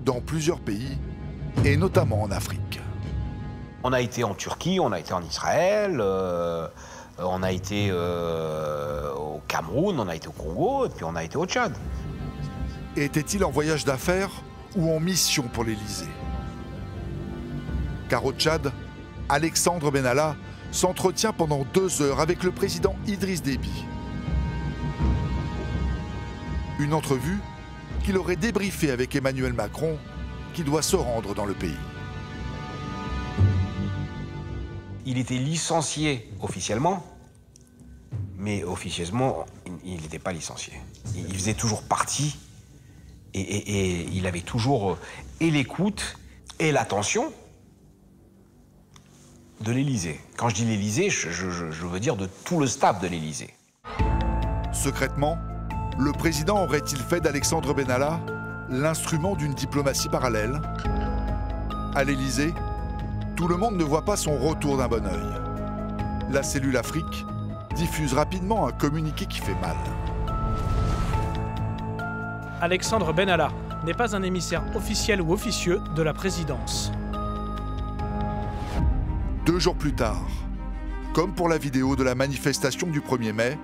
Speaker 1: dans plusieurs pays, et notamment en Afrique.
Speaker 3: On a été en Turquie, on a été en Israël, on a été au Cameroun, on a été au Congo, et puis on a été au Tchad.
Speaker 1: Était-il en voyage d'affaires ou en mission pour l'Élysée? Car au Tchad, Alexandre Benalla s'entretient pendant 2 heures avec le président Idriss Déby. Une entrevue qu'il aurait débriefée avec Emmanuel Macron, qui doit se rendre dans le pays.
Speaker 3: Il était licencié officiellement, mais officieusement, il n'était pas licencié. Il faisait toujours partie Et il avait toujours et l'écoute et l'attention de l'Élysée. Quand je dis l'Élysée, je veux dire de tout le staff de l'Élysée.
Speaker 1: Secrètement, le président aurait-il fait d'Alexandre Benalla l'instrument d'une diplomatie parallèle? À l'Élysée, tout le monde ne voit pas son retour d'un bon œil. La cellule Afrique diffuse rapidement un communiqué qui fait mal.
Speaker 16: Alexandre Benalla n'est pas un émissaire officiel ou officieux de la présidence.
Speaker 1: 2 jours plus tard, comme pour la vidéo de la manifestation du 1er mai,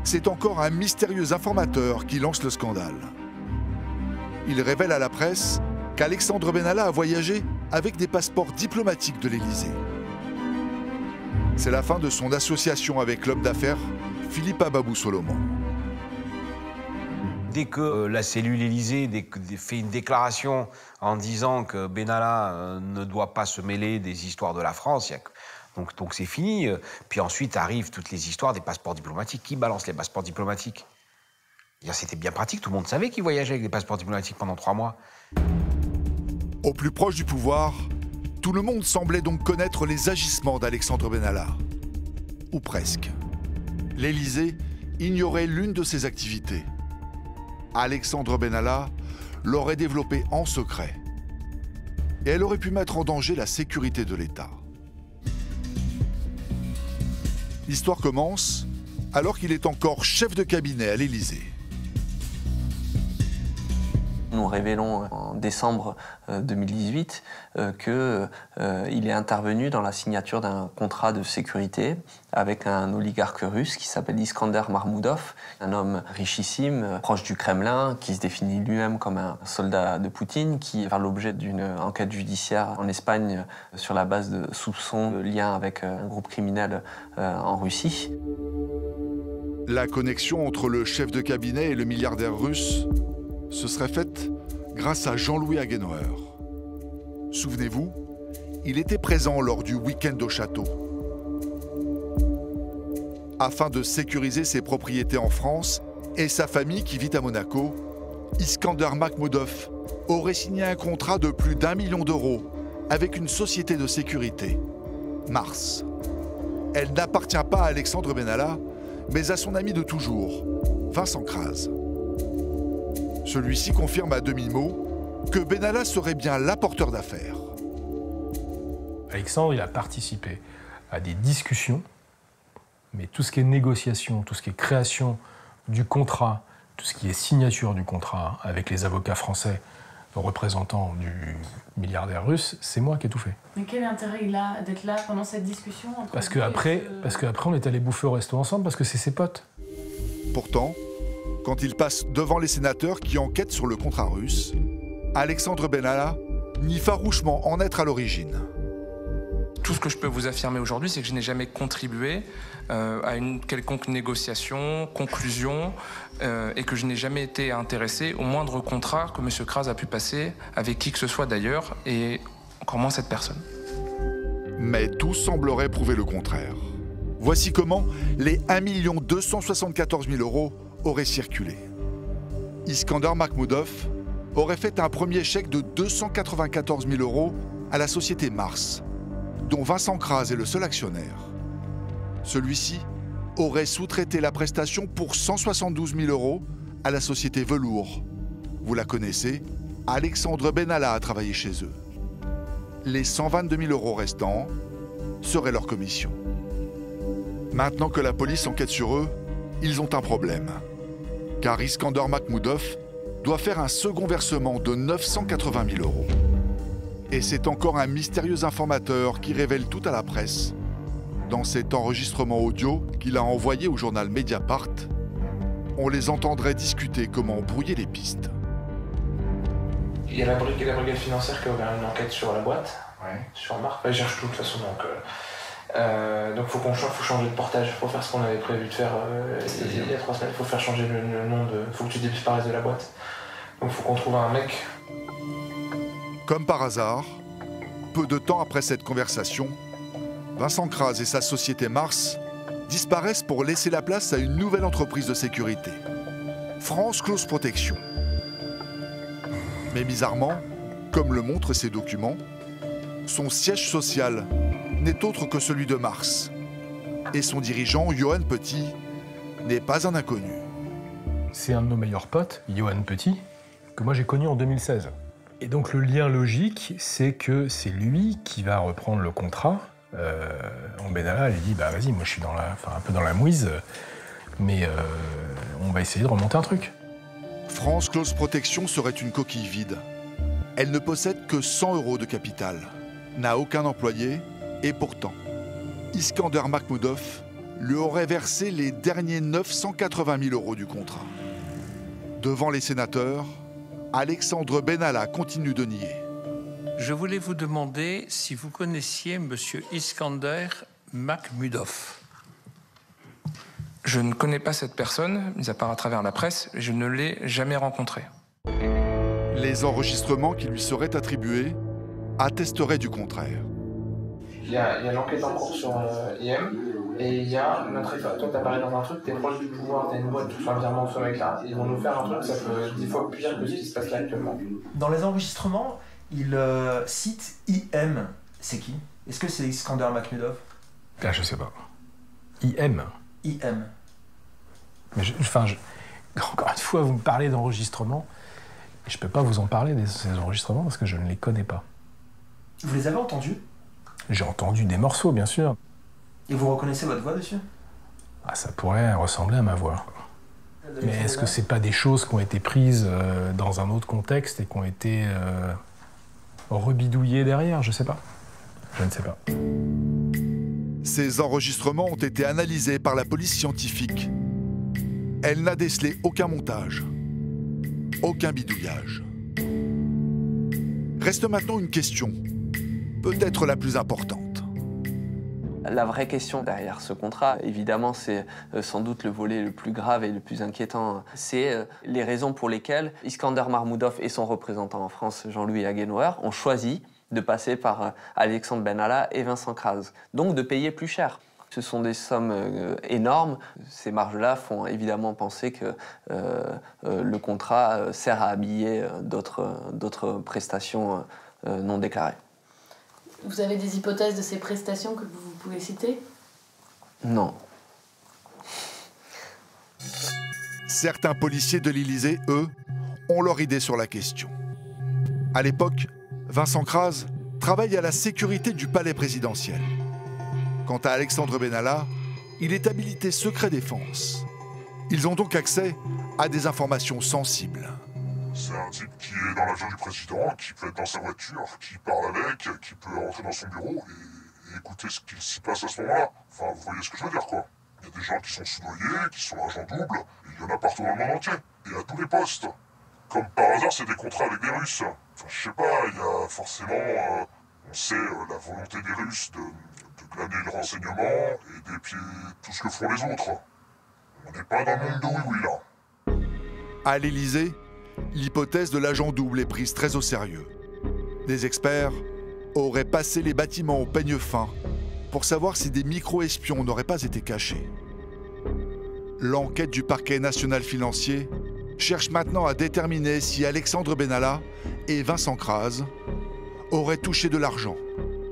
Speaker 1: c'est encore un mystérieux informateur qui lance le scandale. Il révèle à la presse qu'Alexandre Benalla a voyagé avec des passeports diplomatiques de l'Élysée. C'est la fin de son association avec l'homme d'affaires Philippe Ababou-Solomon.
Speaker 3: Dès que la cellule Élysée fait une déclaration en disant que Benalla ne doit pas se mêler des histoires de la France, donc c'est fini. Puis ensuite arrivent toutes les histoires des passeports diplomatiques. Qui balance les passeports diplomatiques? C'était bien pratique, tout le monde savait qu'il voyageait avec des passeports diplomatiques pendant 3 mois.
Speaker 1: Au plus proche du pouvoir, tout le monde semblait donc connaître les agissements d'Alexandre Benalla. Ou presque. L'Élysée ignorait l'une de ses activités. Alexandre Benalla l'aurait développée en secret. Et elle aurait pu mettre en danger la sécurité de l'État. L'histoire commence alors qu'il est encore chef de cabinet à l'Élysée.
Speaker 13: Nous révélons en décembre 2018 qu'il est intervenu dans la signature d'un contrat de sécurité avec un oligarque russe qui s'appelle Iskander Marmoudov, un homme richissime, proche du Kremlin, qui se définit lui-même comme un soldat de Poutine, qui va faire l'objet d'une enquête judiciaire en Espagne sur la base de soupçons de lien avec un groupe criminel en Russie.
Speaker 1: La connexion entre le chef de cabinet et le milliardaire russe se serait faite grâce à Jean-Louis Haguenauer. Souvenez-vous, il était présent lors du week-end au château. Afin de sécuriser ses propriétés en France et sa famille qui vit à Monaco, Iskander Makhmoudov aurait signé un contrat de plus d'1 million d'euros avec une société de sécurité, Mars. Elle n'appartient pas à Alexandre Benalla, mais à son ami de toujours, Vincent Crase. Celui-ci confirme à demi-mot que Benalla serait bien l'apporteur d'affaires.
Speaker 2: Alexandre, il a participé à des discussions, mais tout ce qui est négociation, tout ce qui est création du contrat, tout ce qui est signature du contrat avec les avocats français représentants du milliardaire russe, c'est moi qui ai tout fait.
Speaker 4: Mais quel intérêt il a d'être là pendant cette discussion entre
Speaker 2: Parce qu'après, on est allé bouffer au resto ensemble, parce que c'est ses potes.
Speaker 1: Pourtant, quand il passe devant les sénateurs qui enquêtent sur le contrat russe, Alexandre Benalla nie farouchement en être à l'origine.
Speaker 12: Tout ce que je peux vous affirmer aujourd'hui, c'est que je n'ai jamais contribué à une quelconque négociation, conclusion, et que je n'ai jamais été intéressé au moindre contrat que M. Crase a pu passer avec qui que ce soit d'ailleurs, et encore moins cette personne.
Speaker 1: Mais tout semblerait prouver le contraire. Voici comment les 1 274 000 euros auraient circulé. Iskander Makhmoudov aurait fait un premier chèque de 294 000 euros à la société Mars, dont Vincent Crase est le seul actionnaire. Celui-ci aurait sous-traité la prestation pour 172 000 euros à la société Velours. Vous la connaissez, Alexandre Benalla a travaillé chez eux. Les 122 000 euros restants seraient leur commission. Maintenant que la police enquête sur eux, ils ont un problème. Car Iskander Makhmoudov doit faire un second versement de 980 000 euros. Et c'est encore un mystérieux informateur qui révèle tout à la presse. Dans cet enregistrement audio qu'il a envoyé au journal Mediapart, on les entendrait discuter comment brouiller les pistes.
Speaker 12: Il y a la brigade financière qui a ouvert une enquête sur la boîte, sur Marc. Elle cherche tout de toute façon, donc faut changer de portage. Il faut faire ce qu'on avait prévu de faire il y a 3 semaines. Il faut faire changer le nom de... Il faut que tu disparaisses de la boîte. Donc il faut qu'on trouve un mec.
Speaker 1: Comme par hasard, peu de temps après cette conversation, Vincent Crase et sa société Mars disparaissent pour laisser la place à une nouvelle entreprise de sécurité, France Close Protection. Mais bizarrement, comme le montrent ces documents, son siège social n'est autre que celui de Mars. Et son dirigeant, Johan Petit, n'est pas un inconnu.
Speaker 2: C'est un de nos meilleurs potes, Johan Petit, que moi j'ai connu en 2016. Et donc le lien logique, c'est que c'est lui qui va reprendre le contrat. Benalla, elle dit, bah vas-y, moi je suis un peu dans la mouise, mais on va essayer de remonter un truc.
Speaker 1: France Close Protection serait une coquille vide. Elle ne possède que 100 € de capital, n'a aucun employé, et pourtant, Iskander Makhmoudov lui aurait versé les derniers 980 000 € du contrat. Devant les sénateurs, Alexandre Benalla continue de nier.
Speaker 11: Je voulais vous demander si vous connaissiez M. Iskander Makhmoudov.
Speaker 12: Je ne connais pas cette personne, mis à part à travers la presse, je ne l'ai jamais rencontré.
Speaker 1: Les enregistrements qui lui seraient attribués attesteraient du contraire.
Speaker 14: Il y a l'enquête en cours sur IM, et il y a notre effort. Toi, t'as parlé dans un truc, t'es proche du pouvoir, t'as une boîte, tu fais un virement de ce mec-là, ils vont nous faire un truc, ça peut 10 fois pire que ce qui se passe là actuellement.
Speaker 22: Dans les enregistrements, il cite IM. C'est qui? Est-ce que c'est Iskander Makhmoudov?
Speaker 2: Ah, je sais pas. IM.
Speaker 22: IM.
Speaker 2: Mais encore une fois, vous me parlez d'enregistrements, et je peux pas vous en parler de ces enregistrements parce que je ne les connais pas.
Speaker 22: Vous les avez entendus?
Speaker 2: J'ai entendu des morceaux, bien sûr.
Speaker 22: Et vous reconnaissez votre voix dessus?
Speaker 2: Ah, ça pourrait ressembler à ma voix. Mais est-ce que c'est pas des choses qui ont été prises dans un autre contexte et qui ont été rebidouillées derrière? Je sais pas. Je ne sais pas.
Speaker 1: Ces enregistrements ont été analysés par la police scientifique. Elle n'a décelé aucun montage, aucun bidouillage. Reste maintenant une question, peut-être la plus importante.
Speaker 13: La vraie question derrière ce contrat, évidemment, c'est sans doute le volet le plus grave et le plus inquiétant. C'est les raisons pour lesquelles Iskander Makhmoudov et son représentant en France, Jean-Louis Haguenauer, ont choisi de passer par Alexandre Benalla et Vincent Kras, donc de payer plus cher. Ce sont des sommes énormes. Ces marges-là font évidemment penser que le contrat sert à habiller d'autres prestations non déclarées.
Speaker 4: Vous avez des hypothèses de ces prestations que vous pouvez citer?
Speaker 13: Non.
Speaker 1: Certains policiers de l'Élysée, eux, ont leur idée sur la question. À l'époque, Vincent Kras travaille à la sécurité du palais présidentiel. Quant à Alexandre Benalla, il est habilité secret défense. Ils ont donc accès à des informations sensibles.
Speaker 6: C'est un type qui est dans l'avion du président, qui peut être dans sa voiture, qui parle avec, qui peut rentrer dans son bureau et écouter ce qu'il s'y passe à ce moment-là. Enfin, vous voyez ce que je veux dire, quoi. Il y a des gens qui sont soudoyés, qui sont agents doubles, et il y en a partout dans le monde entier, et à tous les postes. Comme par hasard, c'est des contrats avec des Russes. Enfin, je sais pas, il y a forcément, on sait, la volonté des Russes de glaner le renseignement et d'épier tout ce que font les autres. On n'est pas dans le monde de oui-oui, là.
Speaker 1: À l'Élysée, l'hypothèse de l'agent double est prise très au sérieux. Des experts auraient passé les bâtiments au peigne fin pour savoir si des micro-espions n'auraient pas été cachés. L'enquête du parquet national financier cherche maintenant à déterminer si Alexandre Benalla et Vincent Kras auraient touché de l'argent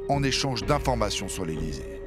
Speaker 1: en échange d'informations sur l'Élysée.